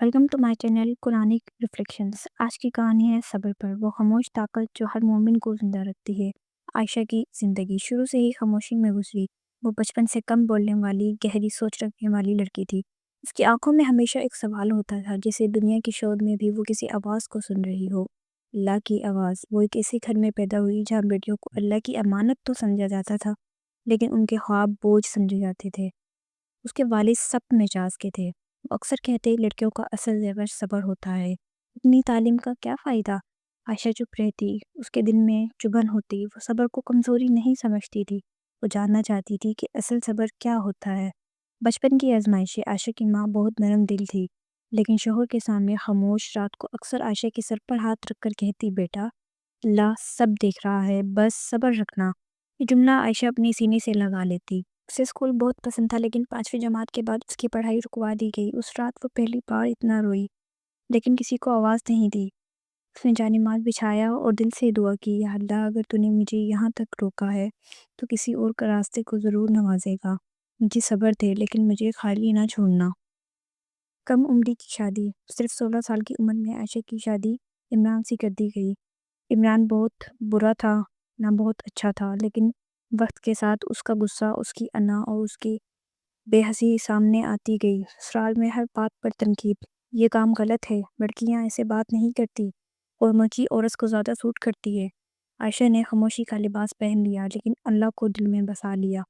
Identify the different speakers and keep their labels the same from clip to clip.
Speaker 1: Welcome to my channel Quranic reflections. आज की कहानी है सब्र पर, वो खामोश ताकत जो हर मोमिन को जिंदा रखती है। आयशा की ज़िंदगी शुरू से ही खामोशी में गुजरी। वो बचपन से कम बोलने वाली, गहरी सोच रखने वाली लड़की थी। उसकी आंखों में हमेशा एक सवाल होता था, जैसे दुनिया की शोर में भी वो किसी आवाज़ को सुन रही हो। अल्लाह की आवाज़। वो एक ऐसे घर में पैदा हुई जहाँ बेटियों को अल्लाह की अमानत तो समझा जाता था, लेकिन उनके ख्वाब बोझ समझे जाते थे। उसके वालिद सख्त मिजाज के थे। वो अक्सर कहते, लड़कियों का असल ज़ेवर सब्र होता है, इतनी तालीम का क्या फ़ायदा। आयशा चुप रहती, उसके दिल में चुभन होती। वो सब्र को कमज़ोरी नहीं समझती थी, वो जानना चाहती थी कि असल सब्र क्या होता है। बचपन की आजमाइशें। आयशा की माँ बहुत नरम दिल थी, लेकिन शोहर के सामने खामोश। रात को अक्सर आयशा के सर पर हाथ रखकर कहती, बेटा, अल्लाह सब देख रहा है, बस सब्र रखना। ये जुमला आयशा अपने सीने से लगा लेती। उसे स्कूल बहुत पसंद था, लेकिन 5वीं जमात के बाद उसकी पढ़ाई रुकवा दी गई। उस रात वो पहली बार इतना रोई, लेकिन किसी को आवाज़ नहीं दी। उसने जानिमाज़ बिछाया और दिल से दुआ की, या अल्लाह, अगर तूने मुझे यहाँ तक रोका है तो किसी और का रास्ते को ज़रूर नवाजेगा। मुझे सब्र दे, लेकिन मुझे खाली ना छोड़ना। कम उम्री की शादी। सिर्फ 16 साल की उम्र में आयशा की शादी इमरान से कर दी गई। इमरान बहुत बुरा था, ना बहुत अच्छा था, लेकिन वक्त के साथ उसका गुस्सा, उसकी अना और उसकी बेहसी सामने आती गई। ससुराल में हर बात पर तनकीद, ये काम गलत है, लड़कियां ऐसे बात नहीं करती, और मर्जी औरत को ज़्यादा सूट करती है। आयशा ने खामोशी का लिबास पहन लिया, लेकिन अल्लाह को दिल में बसा लिया।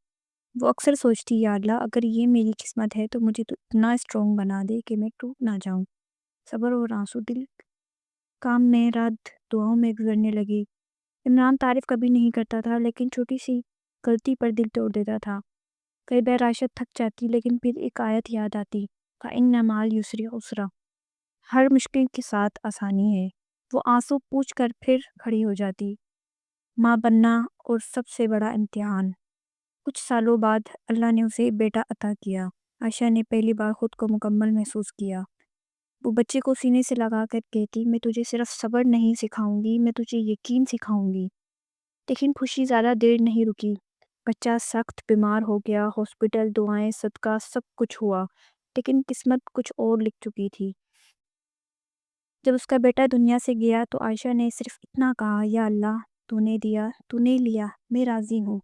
Speaker 1: वो अक्सर सोचती, या अल्लाह, अगर ये मेरी किस्मत है तो मुझे तो इतना स्ट्रॉन्ग बना दे कि मैं टूट ना जाऊं। सब्र और आंसू। दिल काम में, रात दुआओं में गुजरने लगी। इमरान तारीफ कभी नहीं करता था, लेकिन छोटी सी गलती पर दिल तोड़ देता था। कई बार आयशा थक जाती, लेकिन फिर एक आयत याद आती, फ़इन्न माल युस्रि उसरा। हर मुश्किल के साथ आसानी है। वो आंसू पूछ कर फिर खड़ी हो जाती। माँ बनना और सबसे बड़ा इम्तिहान। कुछ सालों बाद अल्लाह ने उसे बेटा अता किया। आयशा ने पहली बार खुद को मुकम्मल महसूस किया। वो बच्चे को सीने से लगा कर कहती, मैं तुझे सिर्फ सब्र नहीं सिखाऊंगी, मैं तुझे यकीन सिखाऊंगी। लेकिन खुशी ज़्यादा देर नहीं रुकी। बच्चा सख्त बीमार हो गया। हॉस्पिटल, दुआएं, सदका, सब कुछ हुआ, लेकिन किस्मत कुछ और लिख चुकी थी। जब उसका बेटा दुनिया से गया तो आयशा ने सिर्फ इतना कहा, या अल्लाह, तूने दिया, तूने लिया, मैं राज़ी हूँ।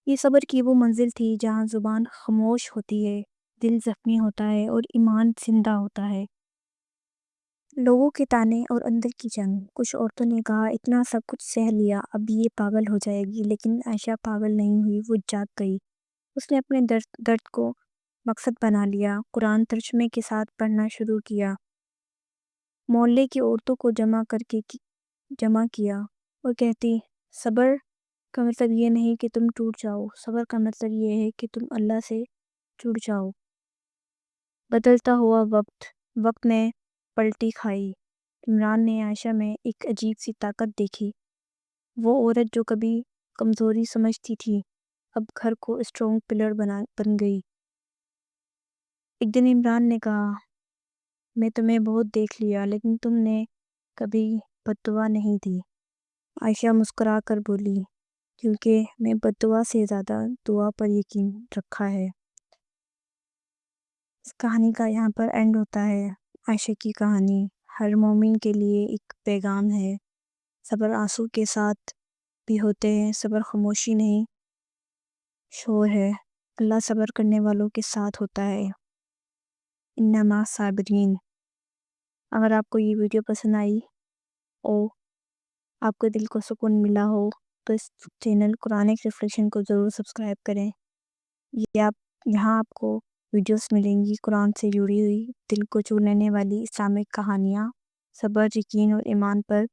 Speaker 1: ये सब्र की वो मंजिल थी जहाँ ज़ुबान खामोश होती है, दिल ज़ख्मी होता है और ईमान जिंदा होता है। लोगों के ताने और अंदर की जंग। कुछ औरतों ने कहा, इतना सब कुछ सह लिया, अब ये पागल हो जाएगी, लेकिन आयशा पागल नहीं हुई, वो जाग गई। उसने अपने दर्द दर्द को मकसद बना लिया। कुरान तर्जमे के साथ पढ़ना शुरू किया। मोहल्ले की औरतों को जमा किया और कहती, सब्र का मतलब ये नहीं कि तुम टूट जाओ, सब्र का मतलब ये है कि तुम अल्लाह से जुड़ जाओ। बदलता हुआ वक्त ने पलटी खाई। इमरान ने आयशा में एक अजीब सी ताकत देखी। वो औरत जो कभी कमज़ोरी समझती थी, अब घर को स्ट्रॉन्ग पिलर बन गई। एक दिन इमरान ने कहा, मैं तुम्हें बहुत देख लिया, लेकिन तुमने कभी बद्दुआ नहीं दी। आयशा मुस्कुरा कर बोली, क्योंकि मैं बद्दुआ से ज़्यादा दुआ पर यकीन रखा है। इस कहानी का यहाँ पर एंड होता है। आयशा की कहानी हर मोमिन के लिए एक पैगाम है। सब्र आंसू के साथ भी होते हैं, सब्र खामोशी नहीं, शोर है। अल्लाह सब्र करने वालों के साथ होता है। इन्नमा साबिरीन। अगर आपको ये वीडियो पसंद आई और आपको दिल को सुकून मिला हो, तो इस चैनल कुरानिक रिफ्लेक्शन को ज़रूर सब्सक्राइब करें। ये आप यहाँ आपको वीडियोस मिलेंगी कुरान से जुड़ी हुई, दिल को छू लेने वाली इस्लामिक कहानियाँ, सब्र, यकीन और ईमान पर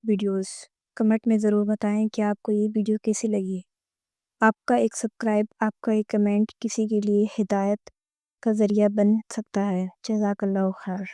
Speaker 1: वीडियोस। कमेंट में ज़रूर बताएं कि आपको ये वीडियो कैसी लगी। आपका एक सब्सक्राइब, आपका एक कमेंट किसी के लिए हिदायत का ज़रिया बन सकता है। जज़ाकल्लाहु खैर।